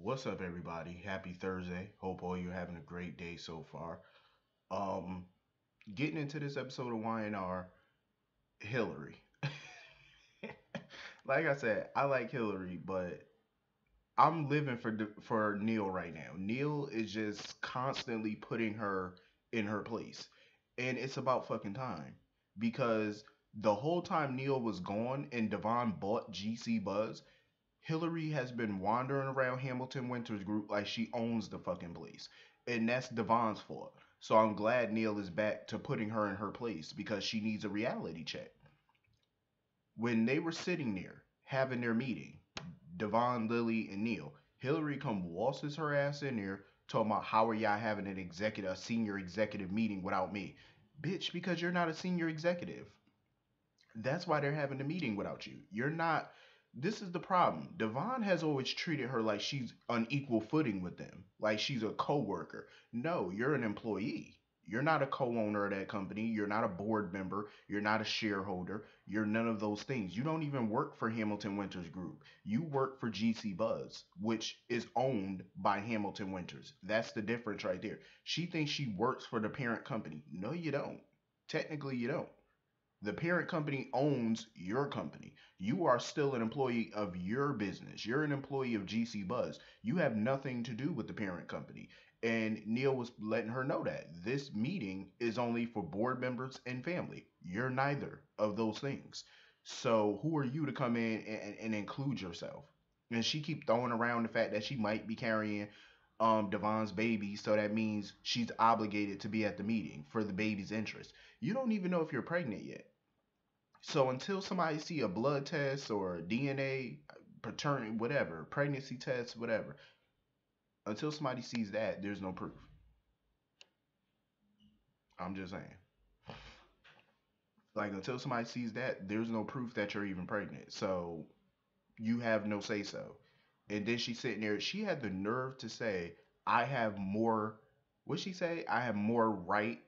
What's up, everybody? Happy Thursday. Hope all you're having a great day so far. Um, Getting into this episode of Y&R, Hillary. Like I said, I like Hillary, but I'm living for Neil right now. Neil is just constantly putting her in her place, and it's about fucking time because the whole time Neil was gone and Devon bought GC Buzz, Hillary has been wandering around Hamilton Winters Group like she owns the fucking place. And that's Devon's fault. So I'm glad Neil is back to putting her in her place because she needs a reality check. When they were sitting there having their meeting, Devon, Lily, and Neil, Hillary come waltzes her ass in there talking about how are y'all having a senior executive meeting without me. Bitch, because you're not a senior executive. That's why they're having the meeting without you. You're not. This is the problem. Devon has always treated her like she's on equal footing with them, like she's a co-worker. No, you're an employee. You're not a co-owner of that company. You're not a board member. You're not a shareholder. You're none of those things. You don't even work for Hamilton Winters Group. You work for GC Buzz, which is owned by Hamilton Winters. That's the difference right there. She thinks she works for the parent company. No, you don't. Technically, you don't. The parent company owns your company. You are still an employee of your business. You're an employee of GC Buzz. You have nothing to do with the parent company. And Neil was letting her know that this meeting is only for board members and family. You're neither of those things. So who are you to come in and include yourself? And she keep throwing around the fact that she might be carrying Devon's baby, so that means she's obligated to be at the meeting for the baby's interest. You don't even know if you're pregnant yet. So until somebody see a blood test or DNA, paternity, whatever, pregnancy test, whatever, until somebody sees that, there's no proof. I'm just saying. Like until somebody sees that, there's no proof that you're even pregnant. So you have no say so. And then she's sitting there. She had the nerve to say, "I have more." What she say? I have more right.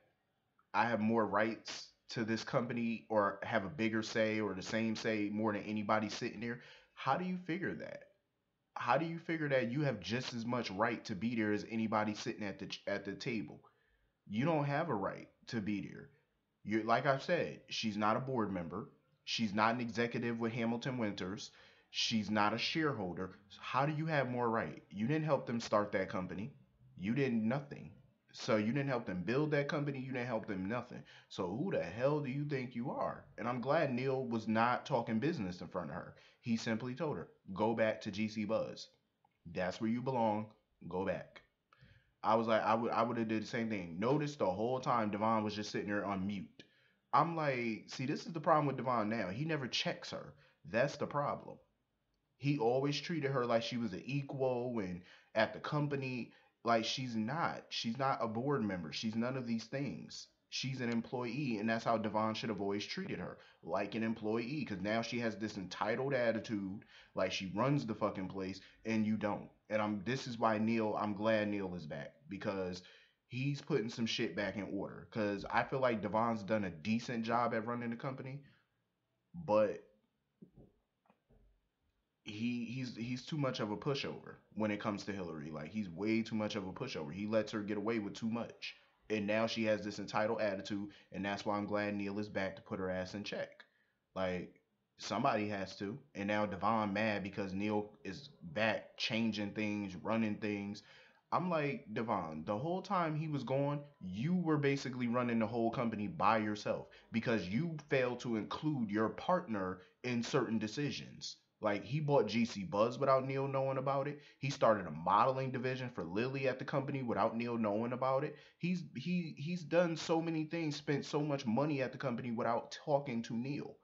I have more rights to this company, or have a bigger say, or the same say more than anybody sitting there. How do you figure that? How do you figure that you have just as much right to be there as anybody sitting at the table? You don't have a right to be there. You're like I said, she's not a board member. She's not an executive with Hamilton Winters. She's not a shareholder. So how do you have more right? You didn't help them start that company. You did nothing. So you didn't help them build that company. You didn't help them nothing. So who the hell do you think you are? And I'm glad Neil was not talking business in front of her. He simply told her, go back to GC Buzz. That's where you belong. Go back. I was like, I would have did the same thing. Notice the whole time Devon was just sitting there on mute. I'm like, see, this is the problem with Devon now. He never checks her. That's the problem. He always treated her like she was an equal and at the company. Like she's not. She's not a board member. She's none of these things. She's an employee, and that's how Devon should have always treated her, like an employee. Because now she has this entitled attitude, like she runs the fucking place, and you don't. And I'm. This is why Neil. I'm glad Neil is back because he's putting some shit back in order. Because I feel like Devon's done a decent job at running the company, but he's too much of a pushover when it comes to Hillary. Like he's way too much of a pushover. He lets her get away with too much. And now she has this entitled attitude, and that's why I'm glad Neil is back to put her ass in check. Like somebody has to. And now Devon mad because Neil is back changing things, running things. I'm like, Devon, the whole time he was gone, you were basically running the whole company by yourself because you failed to include your partner in certain decisions. Like he bought GC Buzz without Neil knowing about it. He started a modeling division for Lily at the company without Neil knowing about it. He's done so many things, spent so much money at the company without talking to Neil.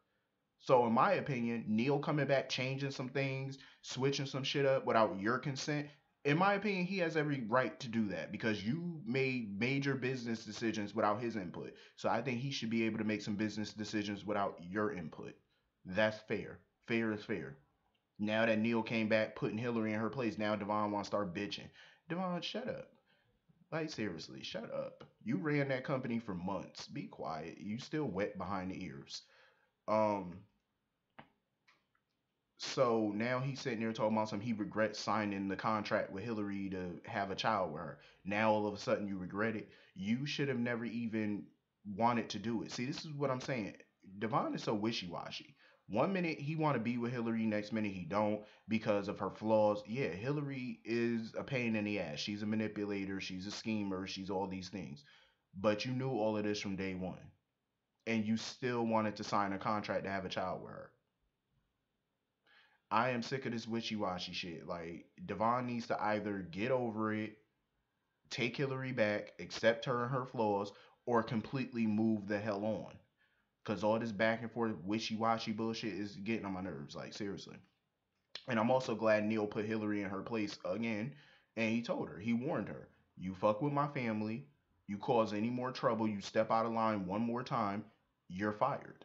So in my opinion, Neil coming back, changing some things, switching some shit up without your consent, in my opinion, he has every right to do that because you made major business decisions without his input. So I think he should be able to make some business decisions without your input. That's fair. Fair is fair. Now that Neil came back, putting Hillary in her place, now Devon wants to start bitching. Devon, shut up. Like seriously, shut up. You ran that company for months. Be quiet. You still wet behind the ears. Um, So now he's sitting there talking about something he regrets signing the contract with Hillary to have a child with her. Now all of a sudden you regret it. You should have never even wanted to do it. See, this is what I'm saying. Devon is so wishy-washy. One minute he want to be with Hillary, next minute he don't because of her flaws. Yeah, Hillary is a pain in the ass. She's a manipulator, she's a schemer, she's all these things. But you knew all of this from day one, and you still wanted to sign a contract to have a child with her. I am sick of this wishy washy shit. Like, Devon needs to either get over it, take Hillary back, accept her and her flaws, or completely move the hell on. Because all this back and forth wishy washy bullshit is getting on my nerves. Like, seriously. And I'm also glad Neil put Hillary in her place again. And he told her, he warned her, you fuck with my family, you cause any more trouble, you step out of line one more time, you're fired.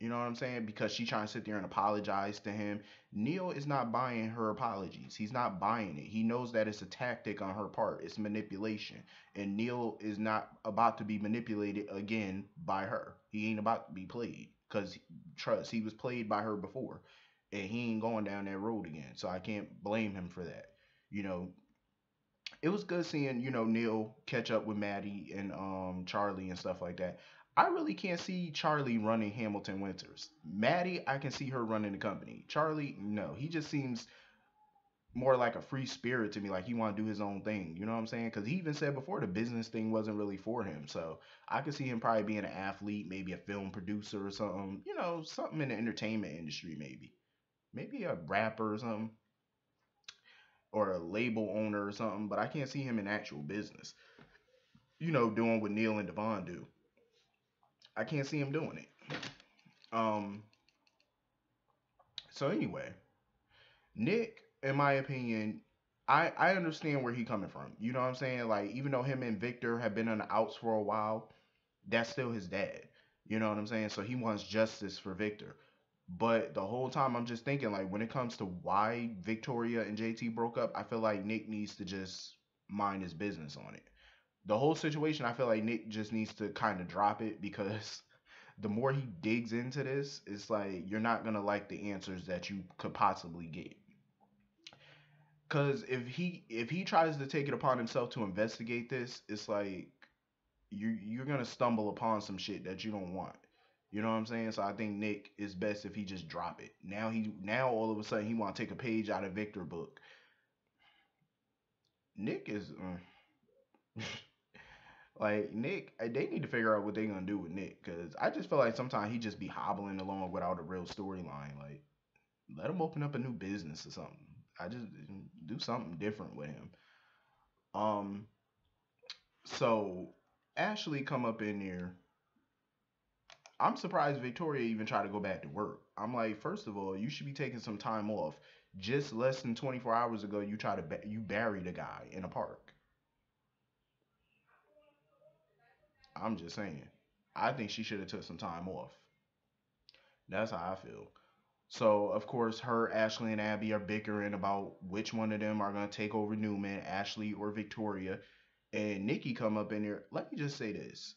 You know what I'm saying? Because she trying to sit there and apologize to him. Neil is not buying her apologies. He's not buying it. He knows that it's a tactic on her part. It's manipulation. And Neil is not about to be manipulated again by her. He ain't about to be played. Because, trust, he was played by her before. And he ain't going down that road again. So I can't blame him for that. You know, it was good seeing, Neil catch up with Maddie and Charlie and stuff like that. I really can't see Charlie running Hamilton Winters. Maddie, I can see her running the company. Charlie, no, he just seems more like a free spirit to me, like he want to do his own thing. You know what I'm saying? Because he even said before the business thing wasn't really for him. So I could see him probably being an athlete, maybe a film producer or something. Something in the entertainment industry, maybe a rapper or something, or a label owner or something. But I can't see him in actual business. Doing what Neil and Devon do. I can't see him doing it. Um, so anyway, Nick, in my opinion, I understand where he coming from. You know what I'm saying? Like, even though him and Victor have been on the outs for a while, that's still his dad. You know what I'm saying? So he wants justice for Victor. But the whole time I'm just thinking, like, when it comes to why Victoria and JT broke up, I feel like Nick needs to just mind his business on it. The whole situation, I feel like Nick just needs to kind of drop it because the more he digs into this, it's like you're not gonna like the answers that you could possibly get. Cause if he tries to take it upon himself to investigate this, it's like you're gonna stumble upon some shit that you don't want. You know what I'm saying? So I think Nick is best if he just drop it. Now all of a sudden he want to take a page out of Victor book. Nick is like Nick. They need to figure out what they gonna do with Nick because I just feel like sometimes he just be hobbling along without a real storyline. Like, let him open up a new business or something. I just do something different with him. Um, so Ashley come up in there. I'm surprised Victoria even tried to go back to work. I'm like, first of all, you should be taking some time off. Just less than 24 hours ago, you buried a guy in a park. I'm just saying. I think she should have took some time off. That's how I feel. So of course, her, Ashley, and Abby are bickering about which one of them are gonna take over Newman, Ashley or Victoria. And Nikki come up in there. Let me just say this: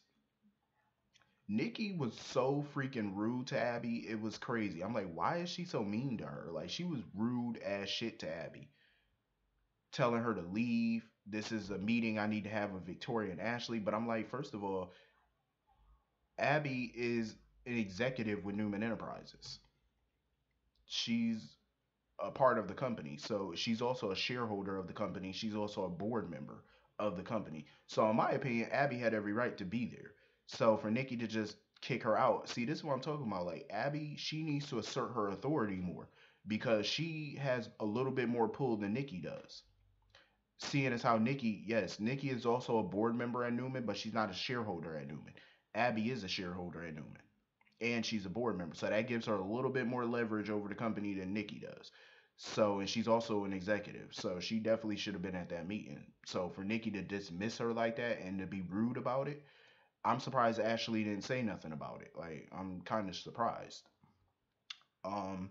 Nikki was so freaking rude to Abby. It was crazy. I'm like, why is she so mean to her? Like, she was rude as shit to Abby, telling her to leave. This is a meeting I need to have with Victoria and Ashley. But I'm like, first of all, Abby is an executive with Newman Enterprises. She's a part of the company. So she's also a shareholder of the company. She's also a board member of the company. So in my opinion, Abby had every right to be there. So for Nikki to just kick her out, see, this is what I'm talking about. Like, Abby, she needs to assert her authority more because she has a little bit more pull than Nikki does. Seeing as how Nikki, yes, Nikki is also a board member at Newman, but she's not a shareholder at Newman. Abby is a shareholder at Newman, and she's a board member. So that gives her a little bit more leverage over the company than Nikki does. So, and she's also an executive. So she definitely should have been at that meeting. So for Nikki to dismiss her like that and to be rude about it, I'm surprised Ashley didn't say nothing about it. Like, I'm kind of surprised. Um,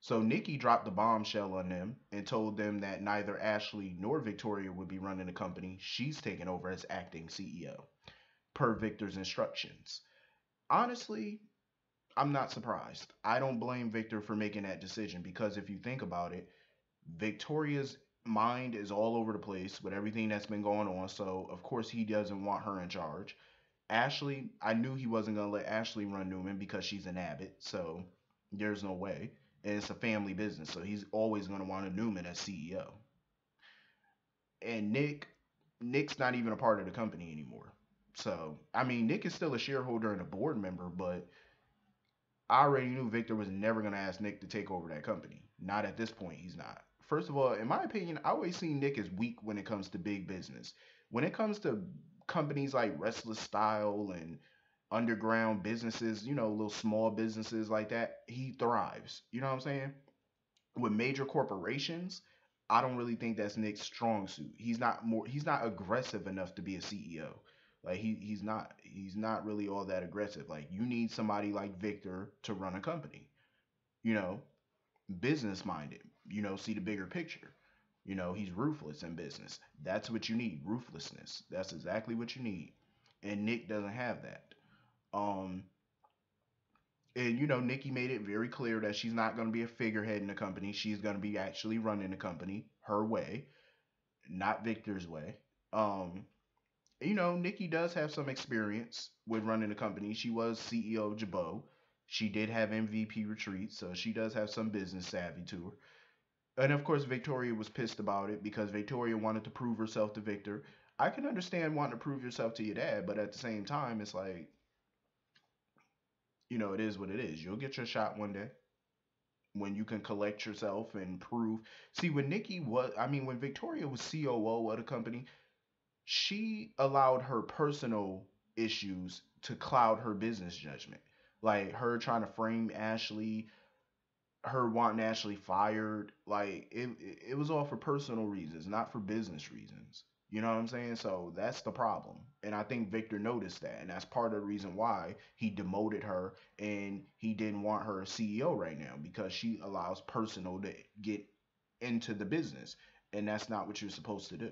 so Nikki dropped the bombshell on them and told them that neither Ashley nor Victoria would be running the company. She's taking over as acting CEO per Victor's instructions. Honestly, I'm not surprised. I don't blame Victor for making that decision because if you think about it, Victoria's mind is all over the place with everything that's been going on. So, of course, he doesn't want her in charge. Ashley, I knew he wasn't going to let Ashley run Newman because she's an Abbott. So, there's no way. And it's a family business. So, he's always going to want a Newman as CEO. And Nick's not even a part of the company anymore. So, I mean, Nick is still a shareholder and a board member, but I already knew Victor was never going to ask Nick to take over that company. Not at this point, he's not. First of all, in my opinion, I always see Nick as weak when it comes to big business. When it comes to companies like Restless Style and underground businesses, little small businesses like that, he thrives. You know what I'm saying? With major corporations, I don't really think that's Nick's strong suit. He's not aggressive enough to be a CEO. Like he's not really all that aggressive. Like you need somebody like Victor to run a company. You know, business minded. See the bigger picture. He's ruthless in business. That's what you need. Ruthlessness. That's exactly what you need. And Nick doesn't have that. Um and Nikki made it very clear that she's not going to be a figurehead in the company. She's going to be actually running the company her way, not Victor's way. Um, Nikki does have some experience with running the company. She was CEO of Jabot. She did have MVP retreats, so she does have some business savvy to her. And of course, Victoria was pissed about it because Victoria wanted to prove herself to Victor. I can understand wanting to prove yourself to your dad, but at the same time, it's like, it is what it is. You'll get your shot one day when you can collect yourself and prove. See, when Victoria was COO of the company, she allowed her personal issues to cloud her business judgment. Like her trying to frame Ashley, her wanting Ashley fired, like it was all for personal reasons, not for business reasons. You know what I'm saying? So that's the problem. And I think Victor noticed that. And that's part of the reason why he demoted her and he didn't want her as CEO right now because she allows personal to get into the business. And that's not what you're supposed to do.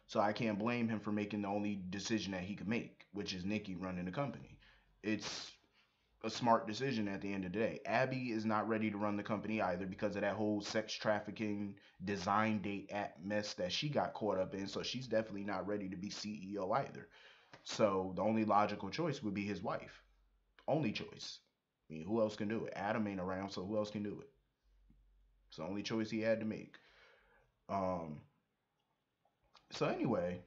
So I can't blame him for making the only decision that he could make, which is Nikki running the company. It's a smart decision at the end of the day. Abby is not ready to run the company either because of that whole sex trafficking design date app mess that she got caught up in. So she's definitely not ready to be CEO either. So the only logical choice would be his wife. Only choice. I mean, who else can do it? Adam ain't around, so who else can do it? It's the only choice he had to make. Um. So anyway,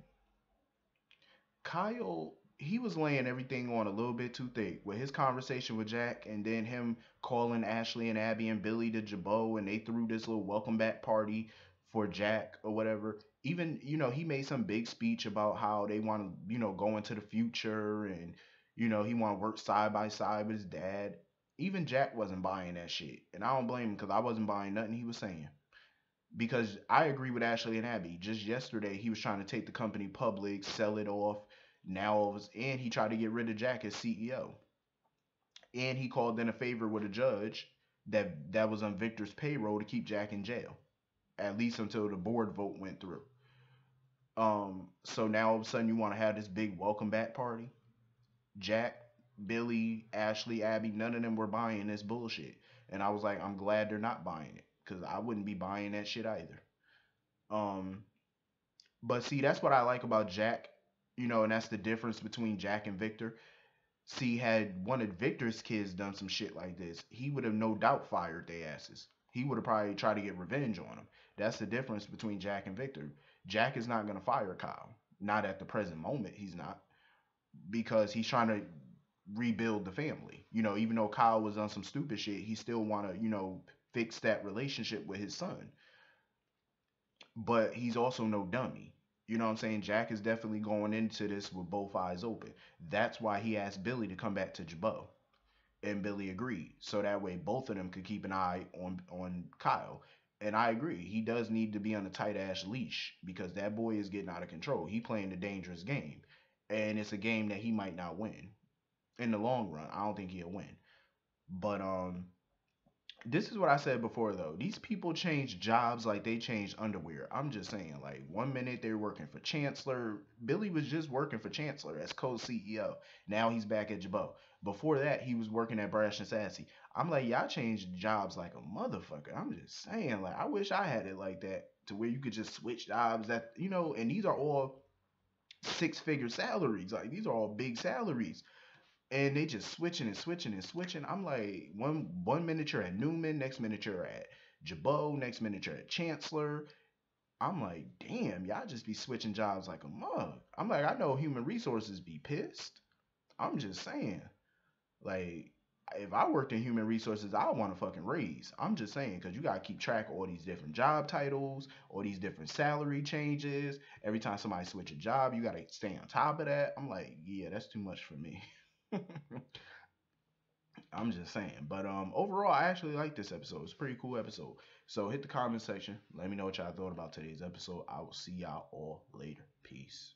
Kyle, he was laying everything on a little bit too thick with his conversation with Jack and then him calling Ashley and Abby and Billy to Jabot and they threw this little welcome back party for Jack or whatever. Even, he made some big speech about how they want to, go into the future and, he want to work side by side with his dad. Even Jack wasn't buying that shit. And I don't blame him because I wasn't buying nothing he was saying because I agree with Ashley and Abby. Just yesterday, he was trying to take the company public, sell it off. And he tried to get rid of Jack as CEO. And he called in a favor with a judge that was on Victor's payroll to keep Jack in jail, at least until the board vote went through. So now all of a sudden you want to have this big welcome back party. Jack, Billy, Ashley, Abby, none of them were buying this bullshit. And I was like, I'm glad they're not buying it because I wouldn't be buying that shit either. Um, But see, that's what I like about Jack, and that's the difference between Jack and Victor. See, had one of Victor's kids done some shit like this, he would have no doubt fired their asses. He would have probably tried to get revenge on them. That's the difference between Jack and Victor. Jack is not going to fire Kyle. Not at the present moment, he's not. Because he's trying to rebuild the family. Even though Kyle was on some stupid shit, he still want to, fix that relationship with his son, but he's also no dummy. You know what I'm saying? Jack is definitely going into this with both eyes open. That's why he asked Billy to come back to Jabot. And Billy agreed. So that way both of them could keep an eye on Kyle. And I agree. He does need to be on a tight ass leash because that boy is getting out of control. He playing a dangerous game. And it's a game that he might not win. In the long run, I don't think he'll win. But This is what I said before though. These people change jobs like they changed underwear. I'm just saying, like 1 minute they're working for Chancellor. Billy was just working for Chancellor as co-CEO. Now he's back at Jabot. Before that, he was working at Brash and Sassy. I'm like, y'all changed jobs like a motherfucker. I'm just saying, like, I wish I had it like that to where you could just switch jobs. That and these are all six-figure salaries. Like these are all big salaries, and they just switching and switching and switching. I'm like, one minute you're at Newman, next minute you're at Jabot, next minute you're at Chancellor. I'm like, damn, y'all just be switching jobs like a mug. I'm like, I know human resources be pissed. I'm just saying, like, if I worked in human resources, I would want to fucking raise. I'm just saying, because you got to keep track of all these different job titles, all these different salary changes. Every time somebody switch a job, you got to stay on top of that. I'm like, yeah, that's too much for me. I'm just saying. But overall I actually like this episode. It's a pretty cool episode. So hit the comment section. Let me know what y'all thought about today's episode. I will see y'all all later. Peace.